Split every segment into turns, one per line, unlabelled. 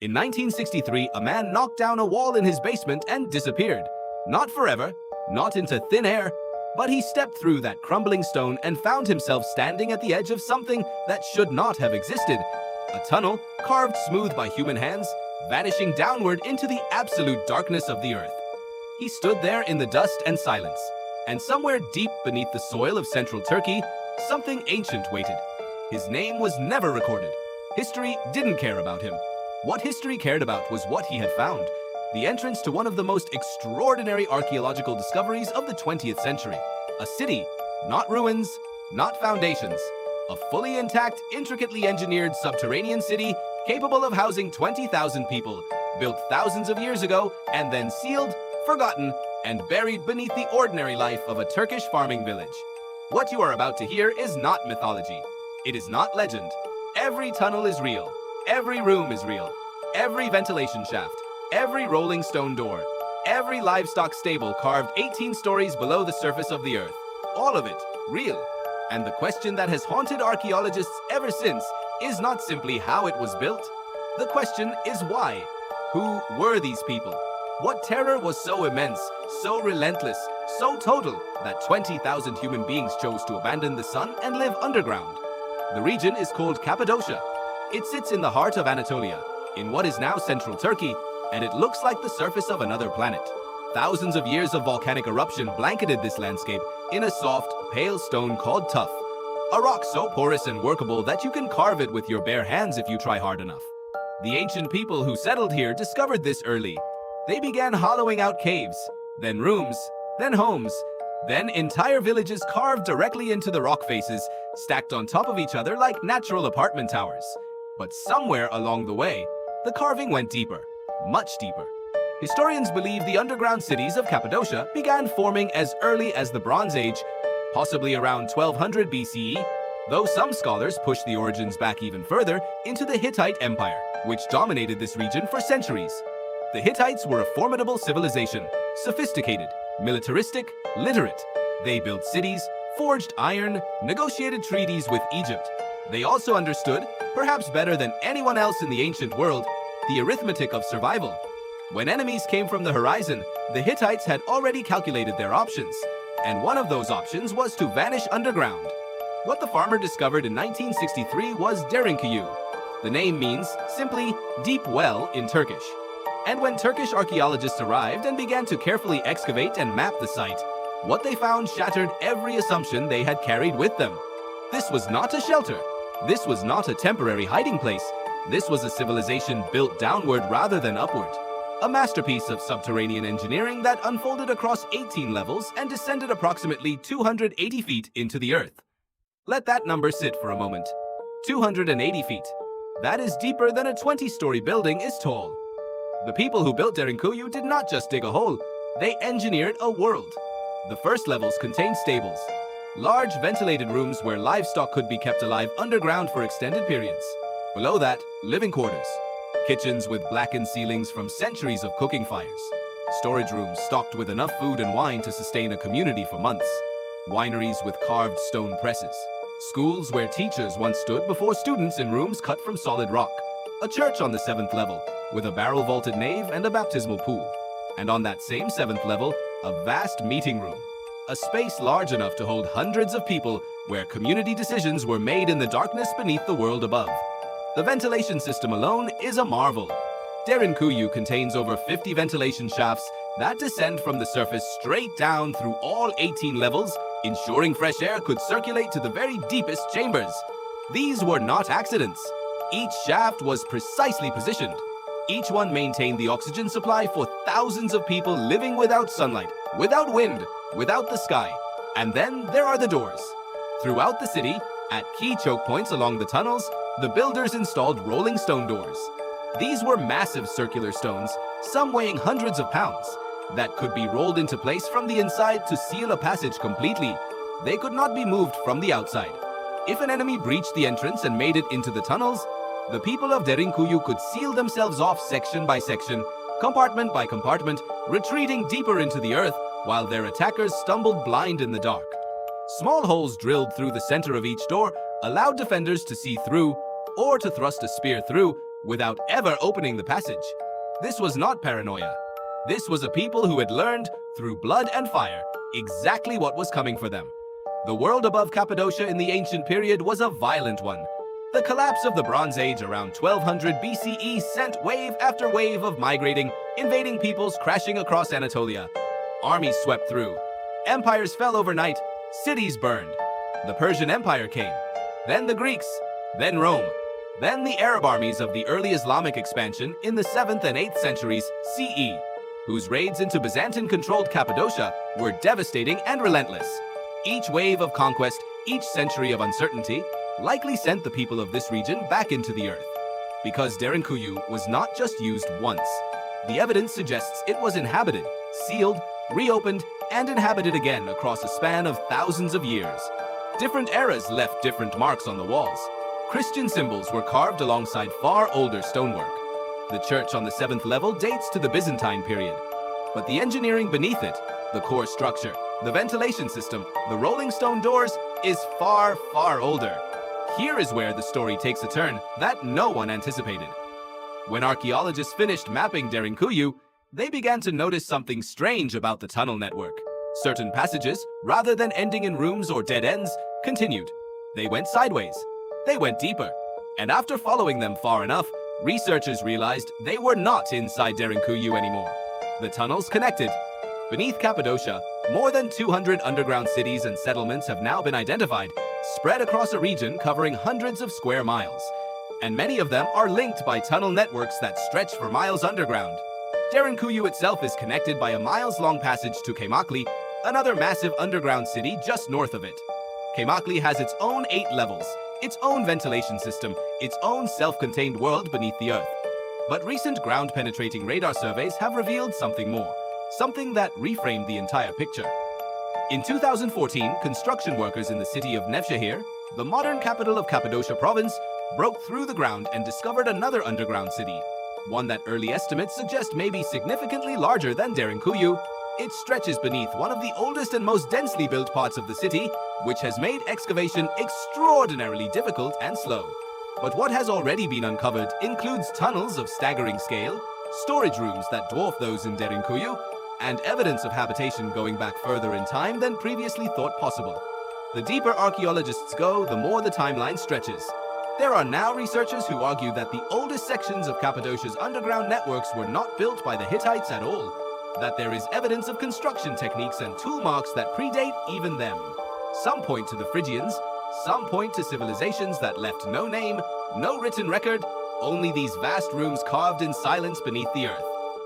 In 1963, a man knocked down a wall in his basement and disappeared. Not forever, not into thin air, but he stepped through that crumbling stone and found himself standing at the edge of something that should not have existed. A tunnel, carved smooth by human hands, vanishing downward into the absolute darkness of the earth. He stood there in the dust and silence, and somewhere deep beneath the soil of central Turkey, something ancient waited. His name was never recorded. History didn't care about him. What history cared about was what he had found, the entrance to one of the most extraordinary archaeological discoveries of the 20th century. A city, not ruins, not foundations. A fully intact, intricately engineered subterranean city capable of housing 20,000 people, built thousands of years ago and then sealed, forgotten, and buried beneath the ordinary life of a Turkish farming village. What you are about to hear is not mythology. It is not legend. Every tunnel is real. Every room is real. Every ventilation shaft, every rolling stone door, every livestock stable carved 18 stories below the surface of the earth. All of it real. And the question that has haunted archaeologists ever since is not simply how it was built. The question is why. Who were these people? What terror was so immense, so relentless, so total that 20,000 human beings chose to abandon the sun and live underground? The region is called Cappadocia. It sits in the heart of Anatolia, in what is now central Turkey, and it looks like the surface of another planet. Thousands of years of volcanic eruption blanketed this landscape in a soft, pale stone called tuff. A rock so porous and workable that you can carve it with your bare hands if you try hard enough. The ancient people who settled here discovered this early. They began hollowing out caves, then rooms, then homes, then entire villages carved directly into the rock faces, stacked on top of each other like natural apartment towers. But somewhere along the way, the carving went deeper, much deeper. Historians believe the underground cities of Cappadocia began forming as early as the Bronze Age, possibly around 1200 BCE, though some scholars push the origins back even further into the Hittite Empire, which dominated this region for centuries. The Hittites were a formidable civilization, sophisticated, militaristic, literate. They built cities, forged iron, negotiated treaties with Egypt. They also understood, perhaps better than anyone else in the ancient world, the arithmetic of survival. When enemies came from the horizon, the Hittites had already calculated their options, and one of those options was to vanish underground. What the farmer discovered in 1963 was Derinkuyu. The name means simply deep well in Turkish. And when Turkish archaeologists arrived and began to carefully excavate and map the site, what they found shattered every assumption they had carried with them. This was not a shelter. This was not a temporary hiding place. This was a civilization built downward rather than upward. A masterpiece of subterranean engineering that unfolded across 18 levels and descended approximately 280 feet into the earth. Let that number sit for a moment. 280 feet. That is deeper than a 20-story building is tall. The people who built Derinkuyu did not just dig a hole, they engineered a world. The first levels contained stables, large ventilated rooms where livestock could be kept alive underground for extended periods. Below that, living quarters, kitchens with blackened ceilings from centuries of cooking fires, storage rooms stocked with enough food and wine to sustain a community for months, wineries with carved stone presses, schools where teachers once stood before students in rooms cut from solid rock, a church on the 7th level with a barrel-vaulted nave and a baptismal pool, and on that same 7th level, a vast meeting room, a space large enough to hold hundreds of people where community decisions were made in the darkness beneath the world above. The ventilation system alone is a marvel. Derinkuyu contains over 50 ventilation shafts that descend from the surface straight down through all 18 levels, ensuring fresh air could circulate to the very deepest chambers. These were not accidents. Each shaft was precisely positioned. Each one maintained the oxygen supply for thousands of people living without sunlight, without wind, without the sky. And then there are the doors. Throughout the city, at key choke points along the tunnels, the builders installed rolling stone doors. These were massive circular stones, some weighing hundreds of pounds, that could be rolled into place from the inside to seal a passage completely. They could not be moved from the outside. If an enemy breached the entrance and made it into the tunnels, the people of Derinkuyu could seal themselves off section by section, compartment by compartment, retreating deeper into the earth while their attackers stumbled blind in the dark. Small holes drilled through the center of each door allowed defenders to see through, or to thrust a spear through, without ever opening the passage. This was not paranoia. This was a people who had learned, through blood and fire, exactly what was coming for them. The world above Cappadocia in the ancient period was a violent one. The collapse of the Bronze Age around 1200 BCE sent wave after wave of migrating, invading peoples crashing across Anatolia. Armies swept through. Empires fell overnight. Cities burned. The Persian Empire came. Then the Greeks. Then Rome. Then the Arab armies of the early Islamic expansion in the 7th and 8th centuries CE, whose raids into Byzantine-controlled Cappadocia were devastating and relentless. Each wave of conquest, each century of uncertainty, likely sent the people of this region back into the earth. Because Derinkuyu was not just used once. The evidence suggests it was inhabited, sealed, reopened, and inhabited again across a span of thousands of years. Different eras left different marks on the walls. Christian symbols were carved alongside far older stonework. The church on the 7th level dates to the Byzantine period. But the engineering beneath it, the core structure, the ventilation system, the rolling stone doors, is far, far older. Here is where the story takes a turn that no one anticipated. When archaeologists finished mapping Derinkuyu, they began to notice something strange about the tunnel network. Certain passages, rather than ending in rooms or dead ends, continued. They went sideways. They went deeper. And after following them far enough, researchers realized they were not inside Derinkuyu anymore. The tunnels connected. Beneath Cappadocia, more than 200 underground cities and settlements have now been identified, spread across a region covering hundreds of square miles. And many of them are linked by tunnel networks that stretch for miles underground. Derinkuyu itself is connected by a miles-long passage to Cappadocia, another massive underground city just north of it. Cappadocia has its own 8 levels, its own ventilation system, its own self-contained world beneath the earth. But recent ground-penetrating radar surveys have revealed something more, something that reframed the entire picture. In 2014, construction workers in the city of Nevşehir, the modern capital of Cappadocia province, broke through the ground and discovered another underground city, one that early estimates suggest may be significantly larger than Derinkuyu. It stretches beneath one of the oldest and most densely built parts of the city, which has made excavation extraordinarily difficult and slow. But what has already been uncovered includes tunnels of staggering scale, storage rooms that dwarf those in Derinkuyu, and evidence of habitation going back further in time than previously thought possible. The deeper archaeologists go, the more the timeline stretches. There are now researchers who argue that the oldest sections of Cappadocia's underground networks were not built by the Hittites at all, that there is evidence of construction techniques and tool marks that predate even them. Some point to the Phrygians, some point to civilizations that left no name, no written record, only these vast rooms carved in silence beneath the earth.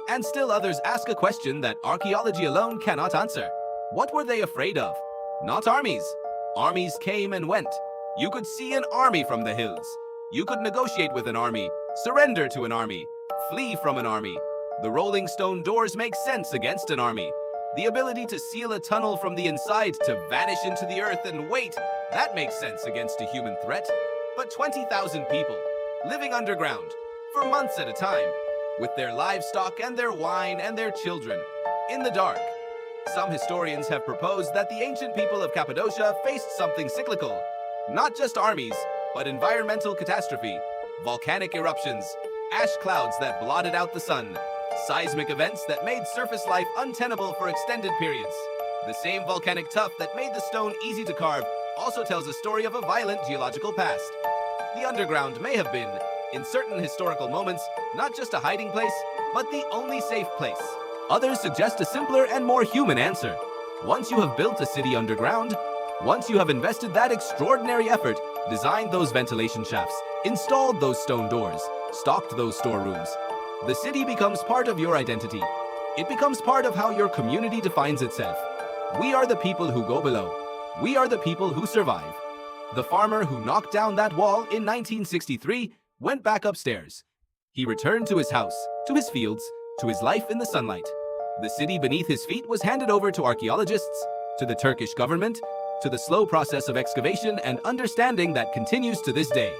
And still others ask a question that archaeology alone cannot answer. What were they afraid of? Not armies. Armies came and went. You could see an army from the hills. You could negotiate with an army, surrender to an army, flee from an army. The rolling stone doors make sense against an army. The ability to seal a tunnel from the inside to vanish into the earth and wait, that makes sense against a human threat. But 20,000 people, living underground, for months at a time, with their livestock and their wine and their children, in the dark. Some historians have proposed that the ancient people of Cappadocia faced something cyclical. Not just armies, but environmental catastrophe, volcanic eruptions, ash clouds that blotted out the sun, seismic events that made surface life untenable for extended periods. The same volcanic tuff that made the stone easy to carve also tells a story of a violent geological past. The underground may have been, in certain historical moments, not just a hiding place, but the only safe place. Others suggest a simpler and more human answer. Once you have built a city underground, once you have invested that extraordinary effort, designed those ventilation shafts, installed those stone doors, stocked those storerooms, the city becomes part of your identity. It becomes part of how your community defines itself. We are the people who go below. We are the people who survive. The farmer who knocked down that wall in 1963 went back upstairs. He returned to his house, to his fields, to his life in the sunlight. The city beneath his feet was handed over to archaeologists, to the Turkish government, to the slow process of excavation and understanding that continues to this day.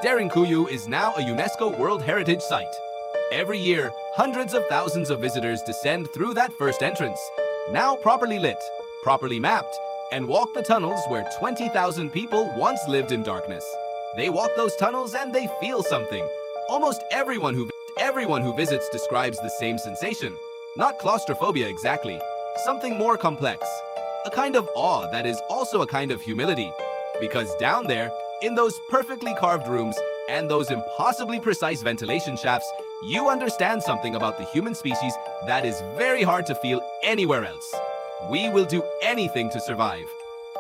Derinkuyu is now a UNESCO World Heritage Site. Every year, hundreds of thousands of visitors descend through that first entrance, now properly lit, properly mapped, and walk the tunnels where 20,000 people once lived in darkness. They walk those tunnels and they feel something, Almost everyone who visits describes the same sensation. Not claustrophobia exactly, something more complex. A kind of awe that is also a kind of humility. Because down there, in those perfectly carved rooms and those impossibly precise ventilation shafts, you understand something about the human species that is very hard to feel anywhere else. We will do anything to survive.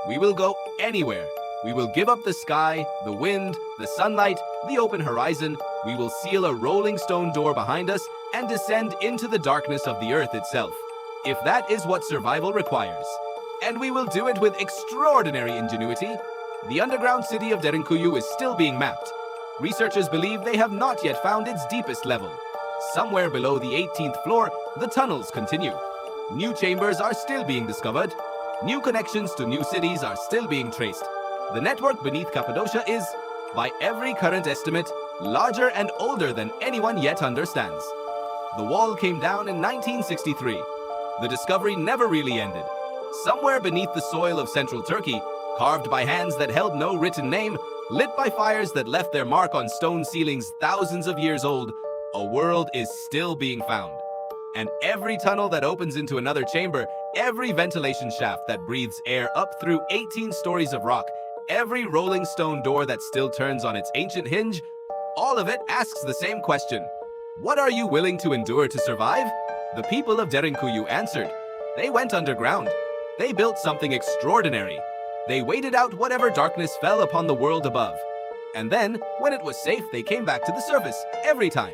We will go anywhere. We will give up the sky, the wind, the sunlight, the open horizon. We will seal a rolling stone door behind us and descend into the darkness of the earth itself, if that is what survival requires. And we will do it with extraordinary ingenuity. The underground city of Derinkuyu is still being mapped. Researchers believe they have not yet found its deepest level. Somewhere below the 18th floor, the tunnels continue. New chambers are still being discovered. New connections to new cities are still being traced. The network beneath Cappadocia is, by every current estimate, larger and older than anyone yet understands. The wall came down in 1963. The discovery never really ended. Somewhere beneath the soil of central Turkey, carved by hands that held no written name, lit by fires that left their mark on stone ceilings thousands of years old, a world is still being found. And every tunnel that opens into another chamber, every ventilation shaft that breathes air up through 18 stories of rock, every rolling stone door that still turns on its ancient hinge, all of it asks the same question. What are you willing to endure to survive? The people of Derinkuyu answered. They went underground. They built something extraordinary. They waited out whatever darkness fell upon the world above. And then, when it was safe, they came back to the surface every time.